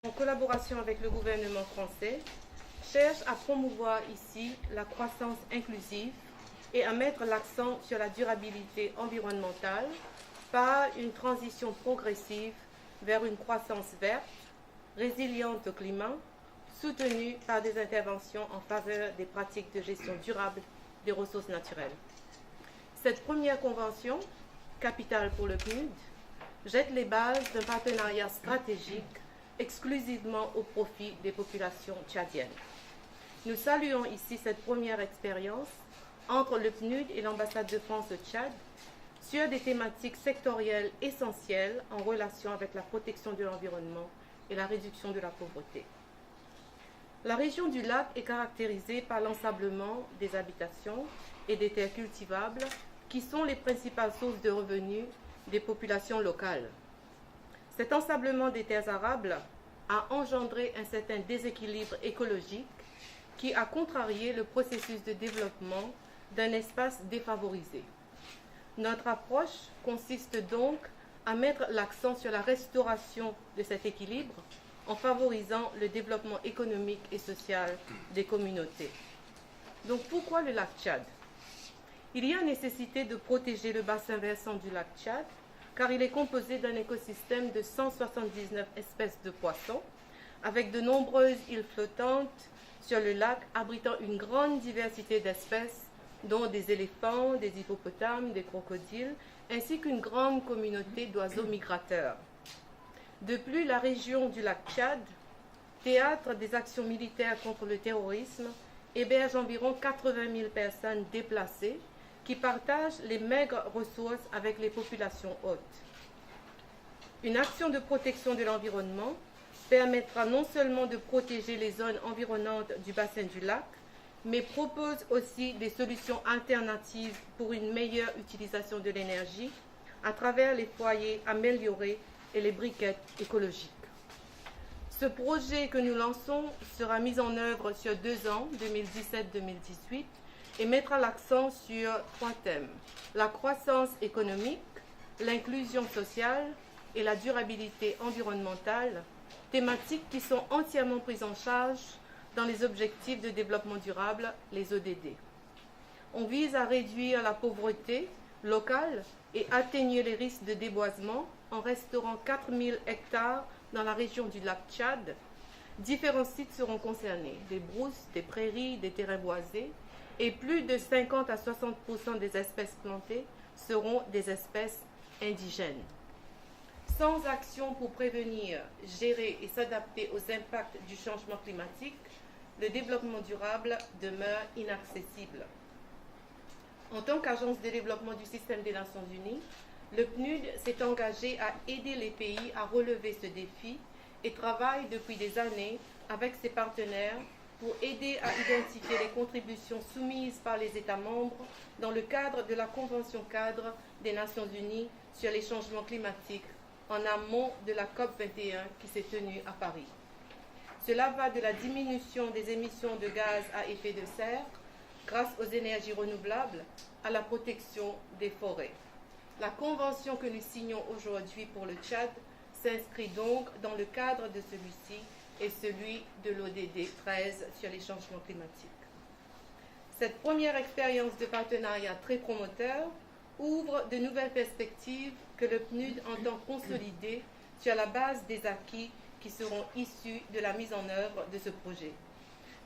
en collaboration avec le gouvernement français, cherche à promouvoir ici la croissance inclusive et à mettre l'accent sur la durabilité environnementale par une transition progressive vers une croissance verte, résiliente au climat, soutenue par des interventions en faveur des pratiques de gestion durable des ressources naturelles. Cette première convention, capitale pour le PNUD, jette les bases d'un partenariat stratégique exclusivement au profit des populations tchadiennes. Nous saluons ici cette première expérience entre le PNUD et l'ambassade de France au Tchad sur des thématiques sectorielles essentielles en relation avec la protection de l'environnement et la réduction de la pauvreté. La région du lac est caractérisée par l'ensablement des habitations et des terres cultivables qui sont les principales sources de revenus des populations locales. Cet ensablement des terres arables a engendré un certain déséquilibre écologique qui a contrarié le processus de développement d'un espace défavorisé. Notre approche consiste donc à mettre l'accent sur la restauration de cet équilibre en favorisant le développement économique et social des communautés. Donc pourquoi le lac Tchad? Il y a nécessité de protéger le bassin versant du lac Tchad car il est composé d'un écosystème de 179 espèces de poissons avec de nombreuses îles flottantes sur le lac abritant une grande diversité d'espèces dont des éléphants, des hippopotames, des crocodiles ainsi qu'une grande communauté d'oiseaux migrateurs. De plus, la région du lac Tchad, théâtre des actions militaires contre le terrorisme, héberge environ 80 000 personnes déplacées qui partagent les maigres ressources avec les populations hôtes. Une action de protection de l'environnement permettra non seulement de protéger les zones environnantes du bassin du lac, mais propose aussi des solutions alternatives pour une meilleure utilisation de l'énergie à travers les foyers améliorés et les briquettes écologiques. Ce projet que nous lançons sera mis en œuvre sur 2 ans, 2017-2018, et mettra l'accent sur 3 thèmes: la croissance économique, l'inclusion sociale et la durabilité environnementale, thématiques qui sont entièrement prises en charge dans les objectifs de développement durable, les ODD. On vise à réduire la pauvreté locale et atténuer les risques de déboisement en restaurant 4000 hectares dans la région du lac Tchad. Différents sites seront concernés, des brousses, des prairies, des terrains boisés, et plus de 50 à 60% des espèces plantées seront des espèces indigènes. Sans action pour prévenir, gérer et s'adapter aux impacts du changement climatique, le développement durable demeure inaccessible. En tant qu'agence de développement du système des Nations Unies, le PNUD s'est engagé à aider les pays à relever ce défi et travaille depuis des années avec ses partenaires pour aider à identifier les contributions soumises par les États membres dans le cadre de la Convention cadre des Nations Unies sur les changements climatiques en amont de la COP21 qui s'est tenue à Paris. Cela va de la diminution des émissions de gaz à effet de serre grâce aux énergies renouvelables à la protection des forêts. La convention que nous signons aujourd'hui pour le Tchad s'inscrit donc dans le cadre de celui-ci et celui de l'ODD 13 sur les changements climatiques. Cette première expérience de partenariat très promoteur ouvre de nouvelles perspectives que le PNUD entend consolider sur la base des acquis qui seront issus de la mise en œuvre de ce projet.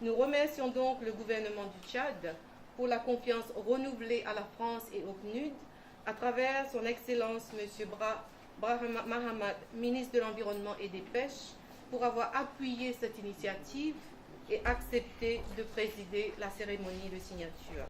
Nous remercions donc le gouvernement du Tchad pour la confiance renouvelée à la France et au PNUD à travers son Excellence M. Brahim Mahamat, ministre de l'Environnement et des Pêches, pour avoir appuyé cette initiative et accepté de présider la cérémonie de signature.